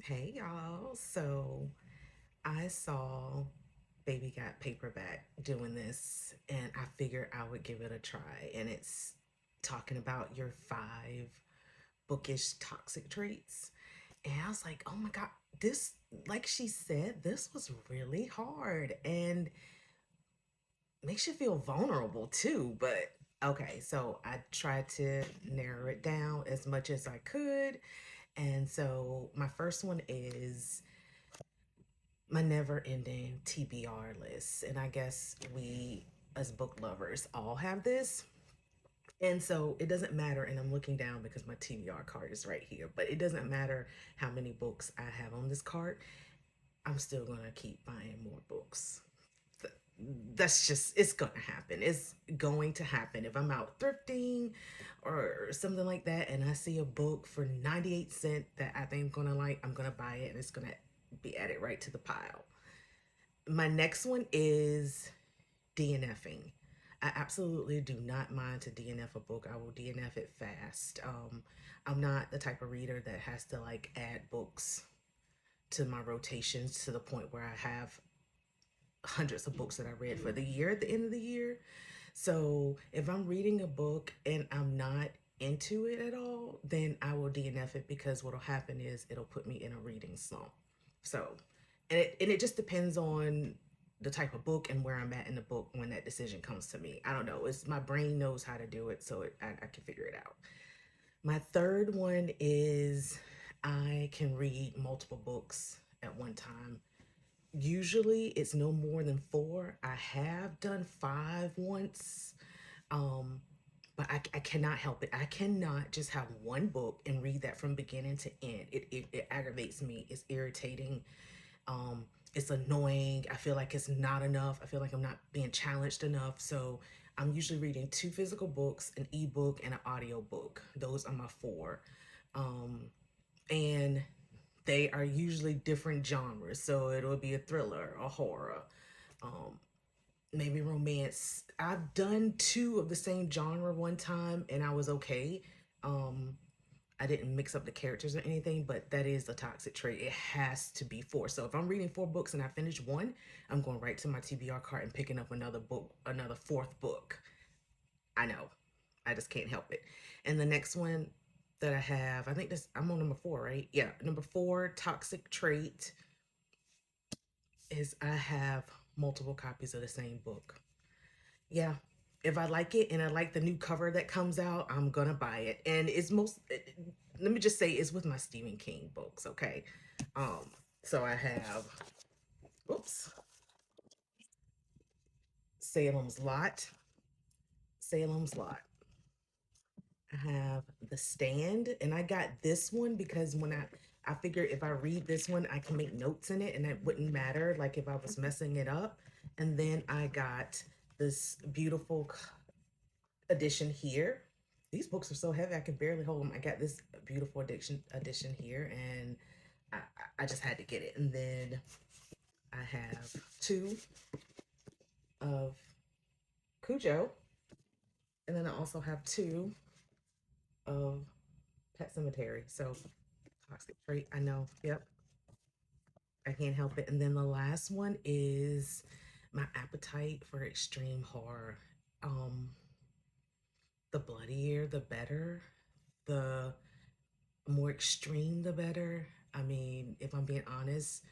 Hey y'all. So I saw Baby Got Paperback doing this and I figured I would give it a try. And it's talking about your five bookish toxic traits. And I was like, oh my God, this, like she said, this was really hard and makes you feel vulnerable too. But okay, so I tried to narrow it down as much as I could. And so my first one is my never ending TBR list. And I guess we, as book lovers, all have this. And so it doesn't matter, and I'm looking down because my TBR card is right here, but it doesn't matter how many books I have on this card. I'm still going to keep buying more books. That's just, it's going to happen. It's going to happen. If I'm out thrifting or something like that and I see a book for 98 cents that I think I'm going to like, I'm going to buy it and it's going to be added right to the pile. My next one is DNFing. I absolutely do not mind to DNF a book. I will DNF it fast. I'm not the type of reader that has to like add books to my rotations to the point where I have hundreds of books that I read for the year at the end of the year. So if I'm reading a book and I'm not into it at all, then I will DNF it because what'll happen is it'll put me in a reading slump. So, and it just depends on the type of book and where I'm at in the book when that decision comes to me. I don't know. It's my brain knows how to do it, so I can figure it out. My third one is I can read multiple books at one time. Usually it's no more than four. I have done five once. Um, but I cannot help it. I cannot just have one book and read that from beginning to end. It aggravates me. It's irritating. Um, it's annoying. I feel like it's not enough. I feel like I'm not being challenged enough. So I'm usually reading two physical books, an ebook, and an audio book. Those are my four. Um, and they are usually different genres. So it'll be a thriller, a horror, um, maybe romance. I've done two of the same genre one time and I was okay. Um, I didn't mix up the characters or anything, but that is a toxic trait. It has to be four. So if I'm reading four books and I finish one, I'm going right to my TBR card and picking up another book, another fourth book. I know. I just can't help it. And the next one that I have, I think this I'm on number four, right? Yeah, number four toxic trait is I have multiple copies of the same book. Yeah. If I like it and I like the new cover that comes out, I'm gonna buy it. And let me just say it's with my Stephen King books, okay? Um, so I have oops, Salem's Lot, Salem's Lot. I have The Stand, and I got this one because when I figure if I read this one, I can make notes in it and it wouldn't matter like if I was messing it up. And then I got this beautiful edition here. These books are so heavy I can barely hold them. I got this beautiful edition here, and I, I just had to get it. And then I have two of Cujo, and then I also have two of Pet Cemetery. So toxic trait, I know. Yep, I can't help it. And then the last one is my appetite for extreme horror. Um, the bloodier, the better. The more extreme, the better. I mean, if I'm being honest,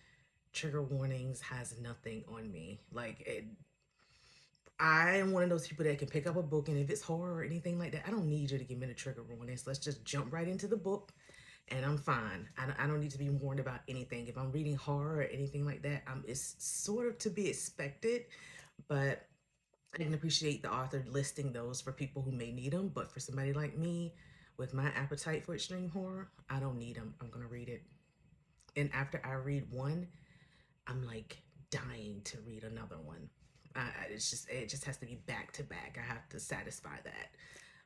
trigger warnings has nothing on me. I am one of those people that can pick up a book, and if it's horror or anything like that, I don't need you to give me the trigger warnings. Let's just jump right into the book, and I'm fine. I don't need to be warned about anything. If I'm reading horror or anything like that, it's sort of to be expected, but I didn't appreciate the author listing those for people who may need them. But for somebody like me, with my appetite for extreme horror, I don't need them. I'm gonna read it, and after I read one, I'm like dying to read another one. It just has to be back to back. I have to satisfy that.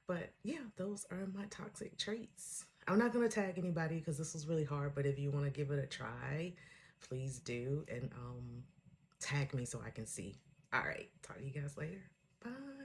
But yeah, those are my toxic traits. I'm not gonna tag anybody because this was really hard. But if you want to give it a try, please do and tag me so I can see. All right, talk to you guys later. Bye.